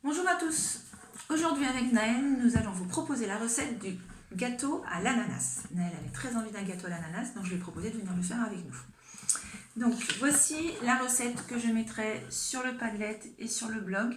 Bonjour à tous. Aujourd'hui avec Naël, nous allons vous proposer la recette du gâteau à l'ananas. Naël avait très envie d'un gâteau à l'ananas, donc je lui ai proposé de venir le faire avec nous. Donc voici la recette que je mettrai sur le Padlet et sur le blog.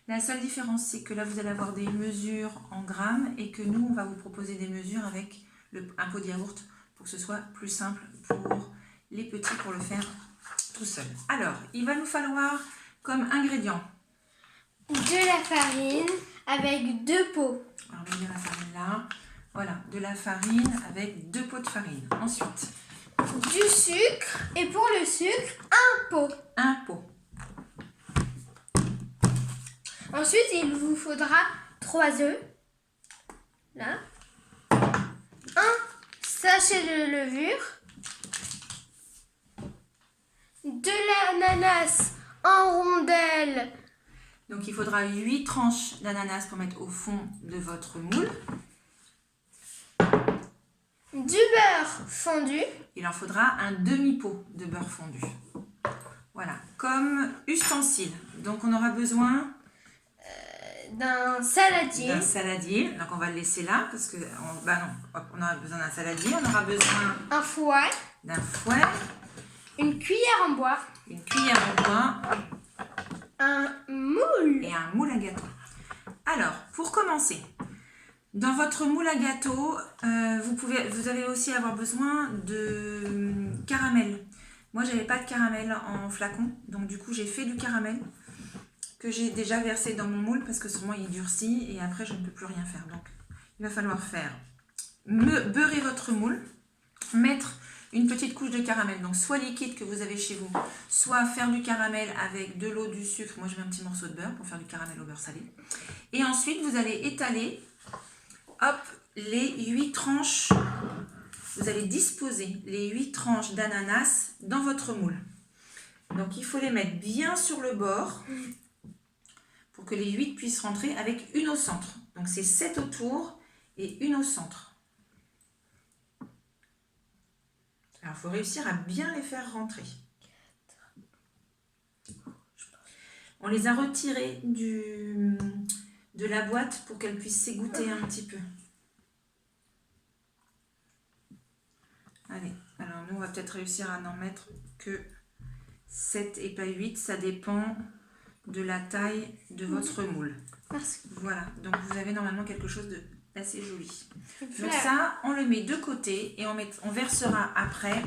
La seule différence, c'est que là vous allez avoir des mesures en grammes et que nous on va vous proposer des mesures avec un pot de yaourt pour que ce soit plus simple pour les petits pour le faire tout seul. Alors, il va nous falloir comme ingrédients de la farine avec 2 pots. Alors, on va mettre la farine là. Voilà, de la farine avec 2 pots de farine. Ensuite, du sucre et pour le sucre, 1 pot. 1 pot. Ensuite, il vous faudra 3 œufs. Là. 1 sachet de levure. De l'ananas en rondelles. Donc, il faudra 8 tranches d'ananas pour mettre au fond de votre moule. Du beurre fondu. Il en faudra un demi-pot de beurre fondu. Voilà, comme ustensile. Donc, on aura besoin d'un saladier. Donc, on va le laisser là parce que, on aura besoin d'un saladier. On aura besoin Un fouet. d'un fouet. Une cuillère en bois. Une cuillère en bois. Un moule. Et un moule à gâteau. Alors, pour commencer, dans votre moule à gâteau, vous allez aussi avoir besoin de caramel. Moi, j'avais pas de caramel en flacon, donc du coup, j'ai fait du caramel que j'ai déjà versé dans mon moule parce que sûrement il durcit et après, je ne peux plus rien faire. Donc, il va falloir beurrer votre moule, mettre une petite couche de caramel, donc soit liquide que vous avez chez vous, soit faire du caramel avec de l'eau, du sucre. Moi, je mets un petit morceau de beurre pour faire du caramel au beurre salé. Et ensuite, vous allez étaler, hop, les 8 tranches. Vous allez disposer les 8 tranches d'ananas dans votre moule. Donc, il faut les mettre bien sur le bord pour que les 8 puissent rentrer avec une au centre. Donc, c'est 7 autour et une au centre. Alors, il faut réussir à bien les faire rentrer. On les a retirées de la boîte pour qu'elles puissent s'égoutter un petit peu. Allez, alors nous, on va peut-être réussir à n'en mettre que 7 et pas 8. Ça dépend de la taille de votre moule. Voilà, donc vous avez normalement quelque chose d'assez joli. Donc ça, on le met de côté et on versera après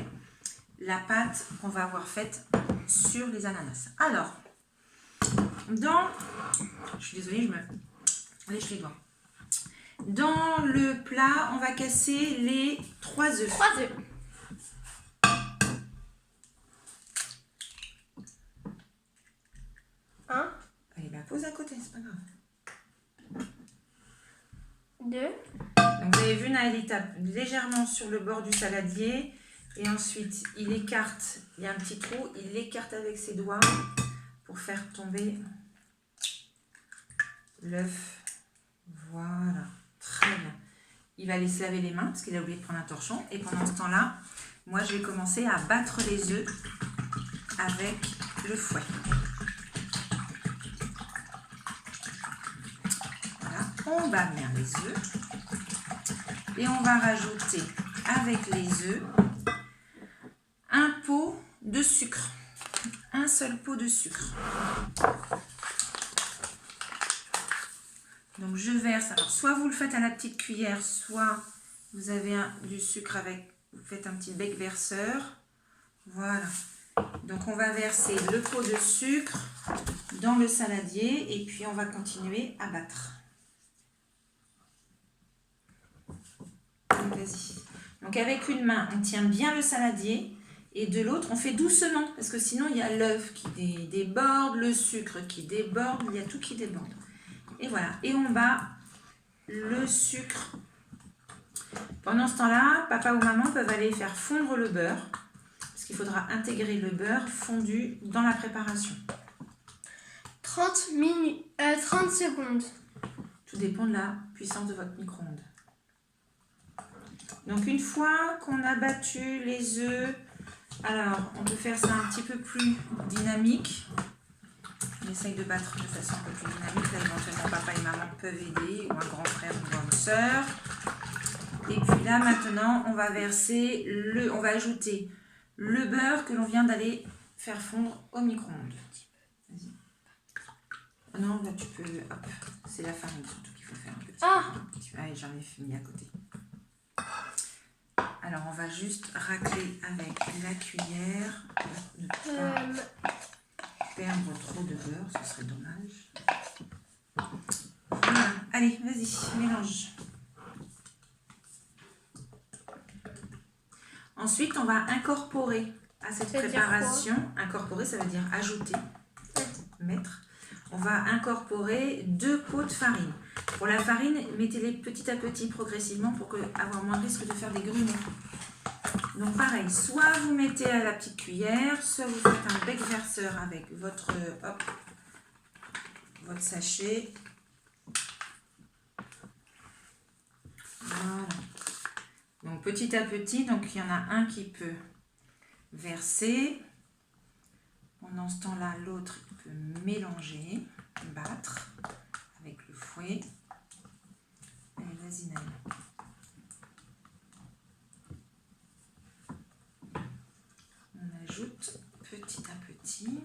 la pâte qu'on va avoir faite sur les ananas. Alors, je suis désolée, je me lèche les doigts. Dans le plat, on va casser les 3 œufs. 3 œufs. Allez, pose à côté, c'est pas grave. 2. Donc, vous avez vu, Naël tape légèrement sur le bord du saladier et ensuite il écarte, il y a un petit trou, il l'écarte avec ses doigts pour faire tomber l'œuf. Voilà, très bien. Il va aller se laver les mains parce qu'il a oublié de prendre un torchon et pendant ce temps-là, moi je vais commencer à battre les œufs avec le fouet. On va mettre les œufs et on va rajouter avec les œufs un pot de sucre, un seul pot de sucre. Donc je verse, alors soit vous le faites à la petite cuillère, soit vous avez du sucre vous faites un petit bec verseur. Voilà. Donc on va verser le pot de sucre dans le saladier et puis on va continuer à battre. Vas-y. Donc avec une main, on tient bien le saladier et de l'autre, on fait doucement parce que sinon il y a l'œuf qui déborde, le sucre qui déborde, il y a tout qui déborde. Et voilà. Et on bat le sucre. Pendant ce temps-là, papa ou maman peuvent aller faire fondre le beurre parce qu'il faudra intégrer le beurre fondu dans la préparation. 30 secondes. Tout dépend de la puissance de votre micro-ondes. Donc une fois qu'on a battu les œufs, alors on peut faire ça un petit peu plus dynamique. essaye de battre de façon un peu plus dynamique. Là, éventuellement, papa et maman peuvent aider, ou un grand frère ou une grande sœur. Et puis là, maintenant, on va verser on va ajouter le beurre que l'on vient d'aller faire fondre au micro-ondes. Vas-y. Non, là, tu peux... Hop, c'est la farine surtout qu'il faut faire un petit peu. Allez, j'en ai mis à côté. Alors, on va juste racler avec la cuillère. Ne pas perdre trop de beurre, ce serait dommage. Voilà. Allez, vas-y, mélange. Ensuite, on va incorporer à cette préparation. Incorporer, ça veut dire ajouter, mettre. On va incorporer 2 pots de farine. Pour la farine, mettez-les petit à petit, progressivement, pour avoir moins de risque de faire des grumeaux. Donc pareil, soit vous mettez à la petite cuillère, soit vous faites un bec verseur avec votre sachet. Voilà. Donc petit à petit, donc il y en a un qui peut verser. Pendant ce temps-là, l'autre peut mélanger, battre avec le fouet. Allez, vas-y Naël. On ajoute petit à petit.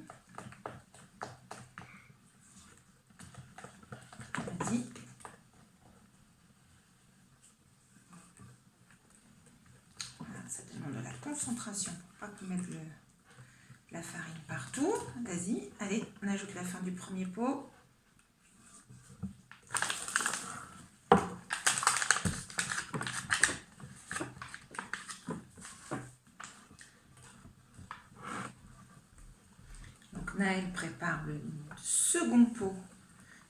Vas-y. Voilà, ça demande de la concentration pour pas que mettre la farine partout. Vas-y, allez, on ajoute la fin du premier pot. Donc Naël prépare le second pot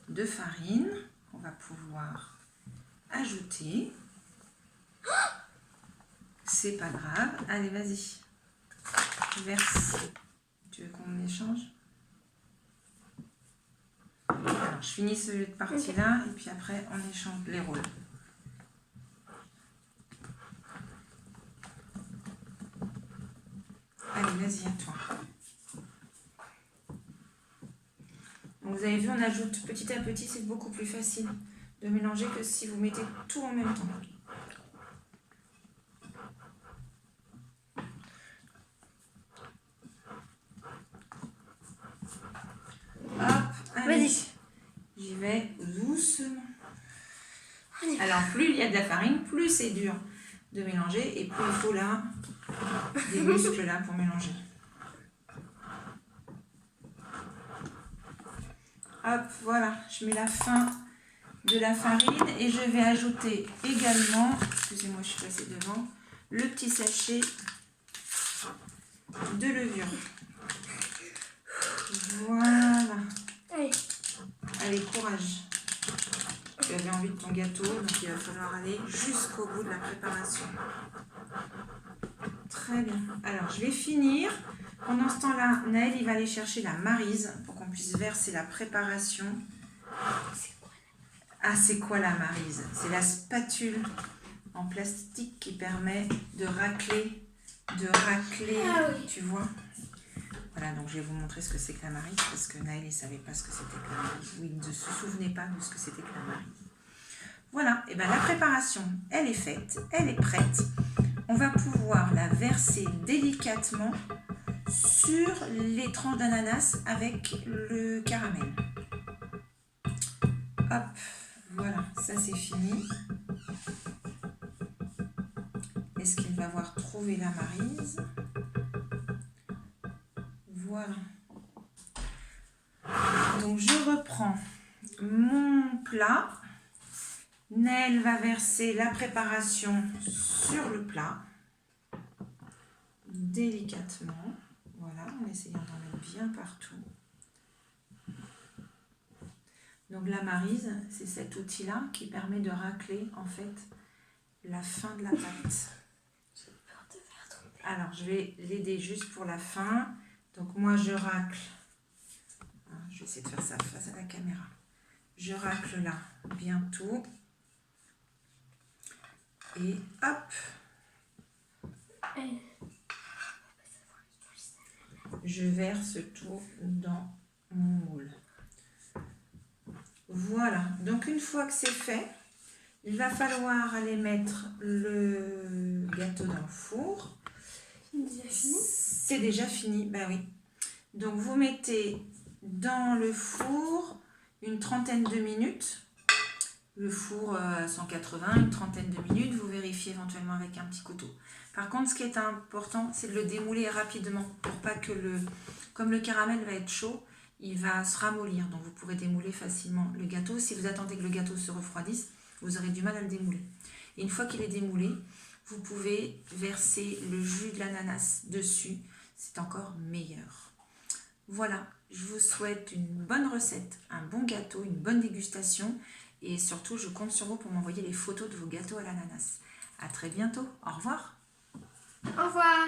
de farine qu'on va pouvoir ajouter. C'est pas grave. Allez, vas-y. Verse. Tu veux qu'on échange? Alors, je finis cette partie-là et puis après, on échange les rôles. Allez, vas-y, à toi. Donc, vous avez vu, on ajoute petit à petit. C'est beaucoup plus facile de mélanger que si vous mettez tout en même temps. Vas-y. J'y vais doucement. Alors, plus il y a de la farine, plus c'est dur de mélanger et plus il faut là des muscles là pour mélanger. Hop, voilà, je mets la fin de la farine et je vais ajouter également, excusez-moi, je suis passée devant, le petit sachet de levure. Voilà. Allez, courage. Tu avais envie de ton gâteau, donc il va falloir aller jusqu'au bout de la préparation. Très bien. Alors, je vais finir. Pendant ce temps-là, Naël, il va aller chercher la maryse pour qu'on puisse verser la préparation. Ah, c'est quoi la maryse? C'est la spatule en plastique qui permet de racler, tu vois. Voilà, donc je vais vous montrer ce que c'est que la maryse, parce que Naël ne savait pas ce que c'était que la maryse. Oui, il ne se souvenait pas de ce que c'était que la maryse. Voilà, et bien la préparation, elle est faite, elle est prête. On va pouvoir la verser délicatement sur les tranches d'ananas avec le caramel. Hop, voilà, ça c'est fini. Est-ce qu'il va avoir trouvé la maryse? Voilà. Donc je reprends mon plat. Naël va verser la préparation sur le plat. Délicatement. Voilà, en essayant d'en mettre bien partout. Donc la maryse, c'est cet outil-là qui permet de racler en fait la fin de la pâte. Alors je vais l'aider juste pour la fin. Donc moi je racle. Je vais essayer de faire ça face à la caméra. Je racle là bien tout. Et hop. Je verse tout dans mon moule. Voilà, donc une fois que c'est fait, il va falloir aller mettre le gâteau dans le four. C'est déjà fini, bah oui. Donc vous mettez dans le four une trentaine de minutes. Le four à 180, une trentaine de minutes. Vous vérifiez éventuellement avec un petit couteau. Par contre, ce qui est important, c'est de le démouler rapidement pour pas que comme le caramel va être chaud, il va se ramollir. Donc vous pourrez démouler facilement le gâteau. Si vous attendez que le gâteau se refroidisse, vous aurez du mal à le démouler. Et une fois qu'il est démoulé, vous pouvez verser le jus de l'ananas dessus. C'est encore meilleur. Voilà, je vous souhaite une bonne recette, un bon gâteau, une bonne dégustation. Et surtout, je compte sur vous pour m'envoyer les photos de vos gâteaux à l'ananas. À très bientôt. Au revoir. Au revoir.